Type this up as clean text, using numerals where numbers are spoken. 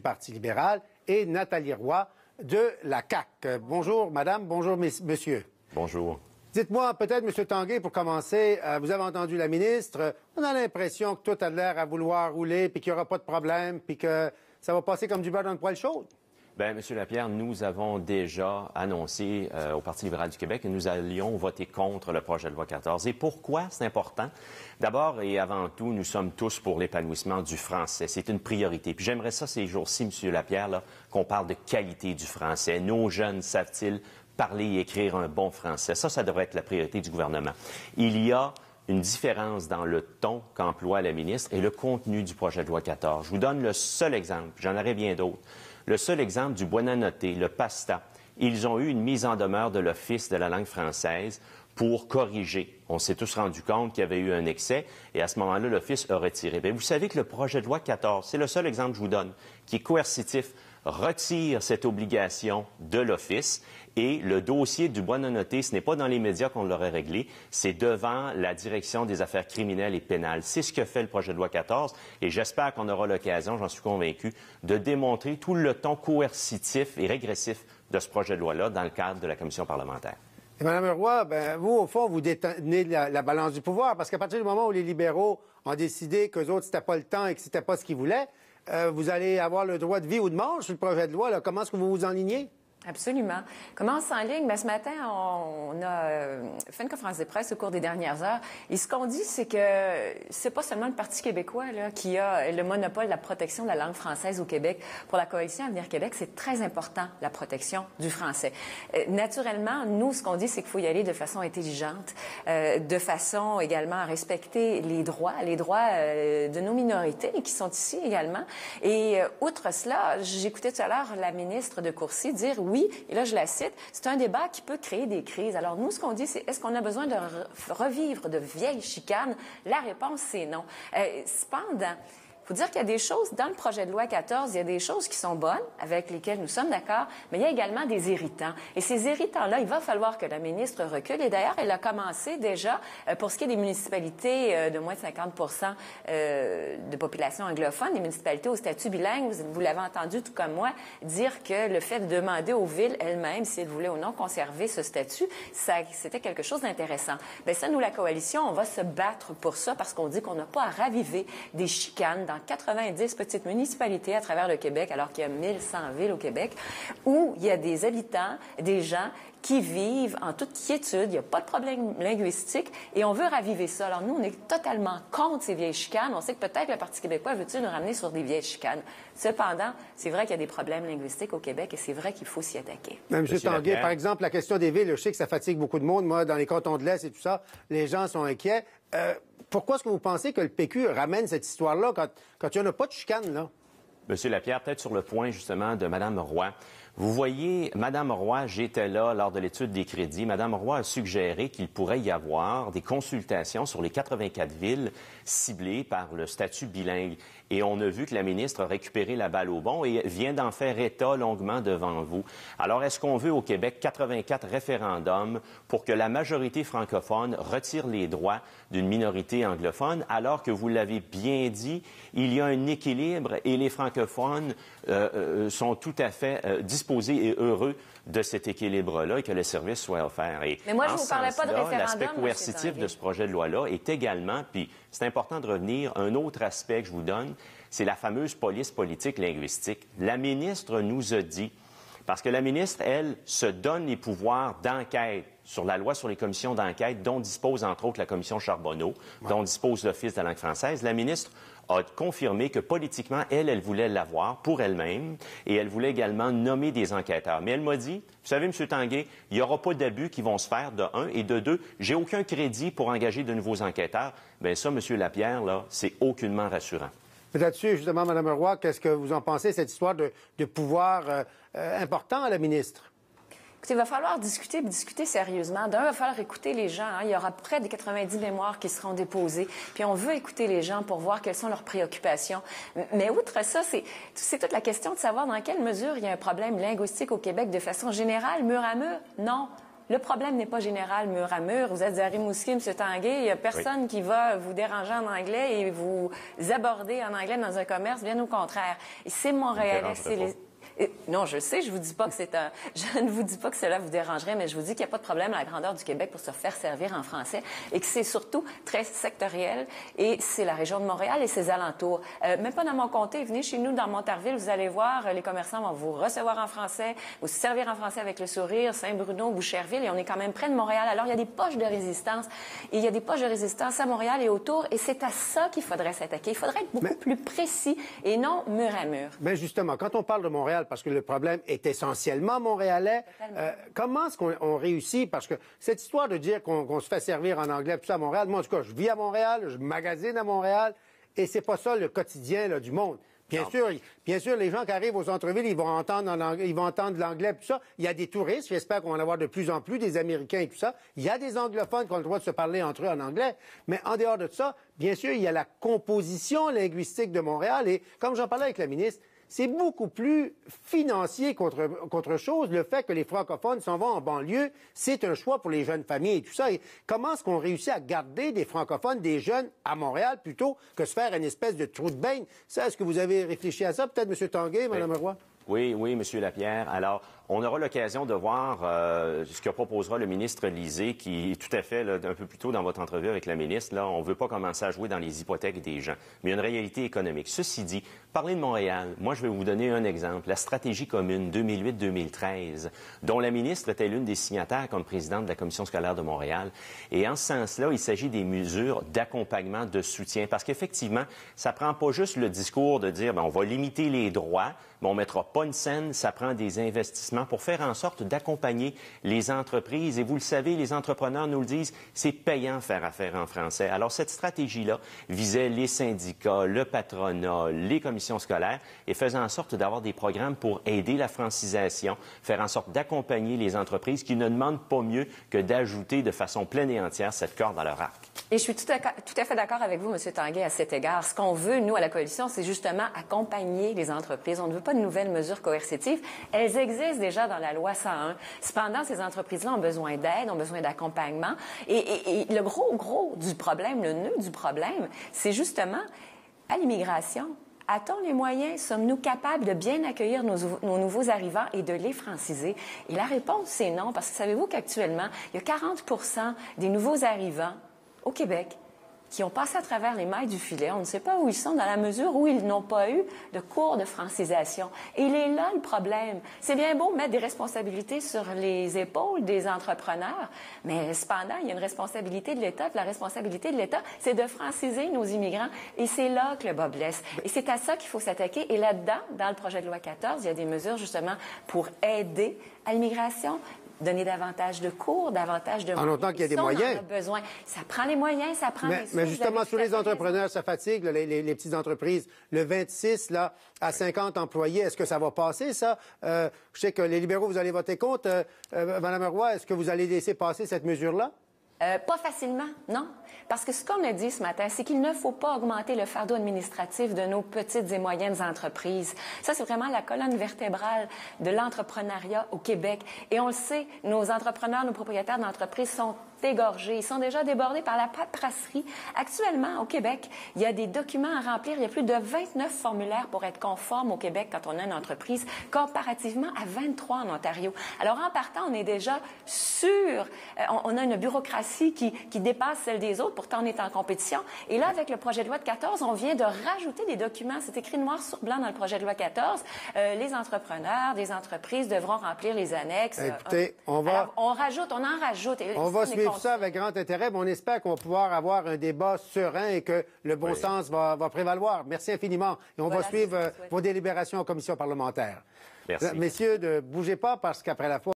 Parti libéral, et Nathalie Roy de la CAQ. Bonjour, madame. Bonjour, monsieur. Bonjour. Dites-moi, peut-être, M. Tanguay, pour commencer, vous avez entendu la ministre. On a l'impression que tout a l'air à vouloir rouler, puis qu'il n'y aura pas de problème, puis que ça va passer comme du beurre dans une poêle chaude. Bien, M. Lapierre, nous avons déjà annoncé au Parti libéral du Québec que nous allions voter contre le projet de loi 14. Et pourquoi c'est important? D'abord et avant tout, nous sommes tous pour l'épanouissement du français. C'est une priorité. Puis j'aimerais ça ces jours-ci, M. Lapierre, là, qu'on parle de qualité du français. Nos jeunes savent-ils parler et écrire un bon français? Ça devrait être la priorité du gouvernement. Il y a une différence dans le ton qu'emploie la ministre et le contenu du projet de loi 14. Je vous donne le seul exemple, j'en aurai bien d'autres. Le seul exemple du Buonanotte, le PASTA. Ils ont eu une mise en demeure de l'Office de la langue française pour corriger. On s'est tous rendu compte qu'il y avait eu un excès et à ce moment-là, l'Office a retiré. Bien, vous savez que le projet de loi 14, c'est le seul exemple que je vous donne, qui est coercitif, retire cette obligation de l'Office et le dossier du Buonanotte, ce n'est pas dans les médias qu'on l'aurait réglé, c'est devant la Direction des affaires criminelles et pénales. C'est ce que fait le projet de loi 14 et j'espère qu'on aura l'occasion, j'en suis convaincu, de démontrer tout le ton coercitif et régressif de ce projet de loi-là dans le cadre de la commission parlementaire. Et Mme Roy, vous, au fond, vous détenez la balance du pouvoir, parce qu'à partir du moment où les libéraux ont décidé qu'eux autres, c'était pas le temps et que c'était pas ce qu'ils voulaient, vous allez avoir le droit de vie ou de mort sur le projet de loi. Là. Comment est-ce que vous vous enlignez? Absolument. Comment on s'enligne? Bien, ce matin, on a fait une conférence de presse au cours des dernières heures. Et ce qu'on dit, c'est que c'est pas seulement le Parti québécois là, qui a le monopole de la protection de la langue française au Québec. Pour la Coalition Avenir Québec, c'est très important, la protection du français. Naturellement, nous, ce qu'on dit, c'est qu'il faut y aller de façon intelligente, de façon également à respecter les droits de nos minorités qui sont ici également. Et outre cela, j'écoutais tout à l'heure la ministre de Courcy dire oui, et là je la cite, c'est un débat qui peut créer des crises. Alors nous, ce qu'on dit, c'est est-ce qu'on a besoin de revivre de vieilles chicanes? La réponse, c'est non. Cependant, il faut dire qu'il y a des choses, dans le projet de loi 14, il y a des choses qui sont bonnes, avec lesquelles nous sommes d'accord, mais il y a également des irritants. Et ces irritants-là, il va falloir que la ministre recule. Et d'ailleurs, elle a commencé déjà, pour ce qui est des municipalités de moins de 50 de population anglophone, des municipalités au statut bilingue, vous l'avez entendu tout comme moi, dire que le fait de demander aux villes elles-mêmes si elles voulaient ou non conserver ce statut, c'était quelque chose d'intéressant. Bien ça, nous, la Coalition, on va se battre pour ça parce qu'on dit qu'on n'a pas à raviver des chicanes dans 90 petites municipalités à travers le Québec, alors qu'il y a 1100 villes au Québec, où il y a des habitants, des gens qui vivent en toute quiétude, il n'y a pas de problème linguistique, et on veut raviver ça. Alors nous, on est totalement contre ces vieilles chicanes. On sait que peut-être le Parti québécois veut-il nous ramener sur des vieilles chicanes. Cependant, c'est vrai qu'il y a des problèmes linguistiques au Québec, et c'est vrai qu'il faut s'y attaquer. M. Tanguay, par exemple, la question des villes, je sais que ça fatigue beaucoup de monde. Moi, dans les cantons de l'Est et tout ça, les gens sont inquiets. Pourquoi est-ce que vous pensez que le PQ ramène cette histoire-là quand il n'y en a pas de chicane, là? Monsieur Lapierre, peut-être sur le point, justement, de Mme Roy. Vous voyez, Mme Roy, j'étais là lors de l'étude des crédits. Mme Roy a suggéré qu'il pourrait y avoir des consultations sur les 84 villes ciblées par le statut bilingue. Et on a vu que la ministre a récupéré la balle au bond et vient d'en faire état longuement devant vous. Alors, est-ce qu'on veut au Québec 84 référendums pour que la majorité francophone retire les droits d'une minorité anglophone, alors que vous l'avez bien dit, il y a un équilibre et les francophones sont tout à fait disposés et heureux de cet équilibre-là et que le service soit offert. Et mais moi, je ne vous parlais pas de référendum. L'aspect coercitif de ce projet de loi-là est également, puis c'est important de revenir, un autre aspect que je vous donne, c'est la fameuse police politique linguistique. La ministre nous a dit, parce que la ministre, elle, se donne les pouvoirs d'enquête sur la loi sur les commissions d'enquête dont dispose, entre autres, la commission Charbonneau, dont dispose l'Office de la langue française. La ministre a confirmé que politiquement, elle voulait l'avoir pour elle-même et elle voulait également nommer des enquêteurs. Mais elle m'a dit, vous savez, M. Tanguay, il n'y aura pas d'abus qui vont se faire, de un, et de deux, j'ai aucun crédit pour engager de nouveaux enquêteurs. Bien ça, M. Lapierre, là, c'est aucunement rassurant. Là-dessus, justement, Mme Roy, qu'est-ce que vous en pensez, cette histoire de pouvoir important à la ministre? Écoutez, il va falloir discuter sérieusement. D'un, il va falloir écouter les gens. Il y aura près de 90 mémoires qui seront déposées. Puis on veut écouter les gens pour voir quelles sont leurs préoccupations. Mais outre ça, c'est toute la question de savoir dans quelle mesure il y a un problème linguistique au Québec de façon générale, mur à mur. Non. Le problème n'est pas général mur à mur. Vous êtes à Rimouski, M. Tanguay, il n'y a personne qui va vous déranger en anglais et vous aborder en anglais dans un commerce, bien au contraire. Et c'est Montréalais, c'est les... Non, je sais, je vous dis pas que je ne vous dis pas que cela vous dérangerait, mais je vous dis qu'il n'y a pas de problème à la grandeur du Québec pour se faire servir en français et que c'est surtout très sectoriel et c'est la région de Montréal et ses alentours. Même pas dans mon comté, venez chez nous dans Montarville, vous allez voir, les commerçants vont vous recevoir en français, vous servir en français avec le sourire, Saint-Bruno, Boucherville, et on est quand même près de Montréal. Alors, il y a des poches de résistance et il y a des poches de résistance à Montréal et autour et c'est à ça qu'il faudrait s'attaquer. Il faudrait être beaucoup plus précis et non mur à mur. Mais justement, quand on parle de Montréal, parce que le problème est essentiellement montréalais. Comment est-ce qu'on réussit? Parce que cette histoire de dire qu'on se fait servir en anglais, tout ça à Montréal, moi, en tout cas, je vis à Montréal, je magasine à Montréal, et c'est pas ça le quotidien là, du monde. Bien sûr, les gens qui arrivent aux centres-villes, ils vont entendre l'anglais, tout ça. Il y a des touristes, j'espère qu'on va en avoir de plus en plus, des Américains et tout ça. Il y a des anglophones qui ont le droit de se parler entre eux en anglais. Mais en dehors de ça, bien sûr, il y a la composition linguistique de Montréal. Et comme j'en parlais avec la ministre, c'est beaucoup plus financier qu'autre chose. Le fait que les francophones s'en vont en banlieue, c'est un choix pour les jeunes familles et tout ça. Et comment est-ce qu'on réussit à garder des francophones, des jeunes à Montréal, plutôt que se faire une espèce de trou de beigne? Ça, est-ce que vous avez réfléchi à ça? Peut-être M. Tanguay, Mme Roy? Oui, M. Lapierre. Alors, on aura l'occasion de voir ce que proposera le ministre Lisée, qui est tout à fait, là, un peu plus tôt dans votre entrevue avec la ministre, là, on ne veut pas commencer à jouer dans les hypothèques des gens, mais il y a une réalité économique. Ceci dit, parler de Montréal, moi, je vais vous donner un exemple. La stratégie commune 2008-2013, dont la ministre était l'une des signataires comme présidente de la Commission scolaire de Montréal. Et en ce sens-là, il s'agit des mesures d'accompagnement, de soutien, parce qu'effectivement, ça prend pas juste le discours de dire, on va limiter les droits, mais on ne mettra pas une scène, ça prend des investissements pour faire en sorte d'accompagner les entreprises. Et vous le savez, les entrepreneurs nous le disent, c'est payant faire affaire en français. Alors, cette stratégie-là visait les syndicats, le patronat, les commissions scolaires et faisait en sorte d'avoir des programmes pour aider la francisation, faire en sorte d'accompagner les entreprises qui ne demandent pas mieux que d'ajouter de façon pleine et entière cette corde à leur arc. Et je suis tout à fait d'accord avec vous, M. Tanguay, à cet égard. Ce qu'on veut, nous, à la Coalition, c'est justement accompagner les entreprises. On ne veut pas de nouvelles mesures coercitives. Elles existent déjà dans la loi 101. Cependant, ces entreprises-là ont besoin d'aide, ont besoin d'accompagnement. Et le gros du problème, le nœud du problème, c'est justement à l'immigration. A-t-on les moyens? Sommes-nous capables de bien accueillir nos nouveaux arrivants et de les franciser? Et la réponse, c'est non, parce que savez-vous qu'actuellement, il y a 40 des nouveaux arrivants au Québec qui ont passé à travers les mailles du filet. On ne sait pas où ils sont dans la mesure où ils n'ont pas eu de cours de francisation. Et il est là le problème. C'est bien beau mettre des responsabilités sur les épaules des entrepreneurs, mais cependant, il y a une responsabilité de l'État. La responsabilité de l'État, c'est de franciser nos immigrants. Et c'est là que le bas blesse. Et c'est à ça qu'il faut s'attaquer. Et là-dedans, dans le projet de loi 14, il y a des mesures justement pour aider à l'immigration, donner davantage de cours, davantage de... En autant qu'il y a des moyens. On en a besoin. Ça prend les moyens, ça prend les sous. Mais justement, sur les entrepreneurs, ça fatigue, là, les petites entreprises. Le 26, là, à 50 employés, est-ce que ça va passer, ça? Je sais que les libéraux, vous allez voter contre. Mme Roy, est-ce que vous allez laisser passer cette mesure-là? Pas facilement, non. Parce que ce qu'on a dit ce matin, c'est qu'il ne faut pas augmenter le fardeau administratif de nos petites et moyennes entreprises. Ça, c'est vraiment la colonne vertébrale de l'entrepreneuriat au Québec. Et on le sait, nos entrepreneurs, nos propriétaires d'entreprises sont égorgés. Ils sont déjà débordés par la paperasserie. Actuellement, au Québec, il y a des documents à remplir. Il y a plus de 29 formulaires pour être conforme au Québec quand on a une entreprise, comparativement à 23 en Ontario. Alors, en partant, on est déjà sûr. On a une bureaucratie qui dépasse celle des autres. Pourtant, on est en compétition. Et là, avec le projet de loi de 14, on vient de rajouter des documents. C'est écrit noir sur blanc dans le projet de loi 14. Les entrepreneurs des entreprises devront remplir les annexes. Écoutez, on en rajoute. Et on va suivre ça avec grand intérêt. Mais on espère qu'on va pouvoir avoir un débat serein et que le bon sens va prévaloir. Merci infiniment. Et on va suivre vos délibérations en commission parlementaire. Merci. Messieurs, ne bougez pas parce qu'après la fois,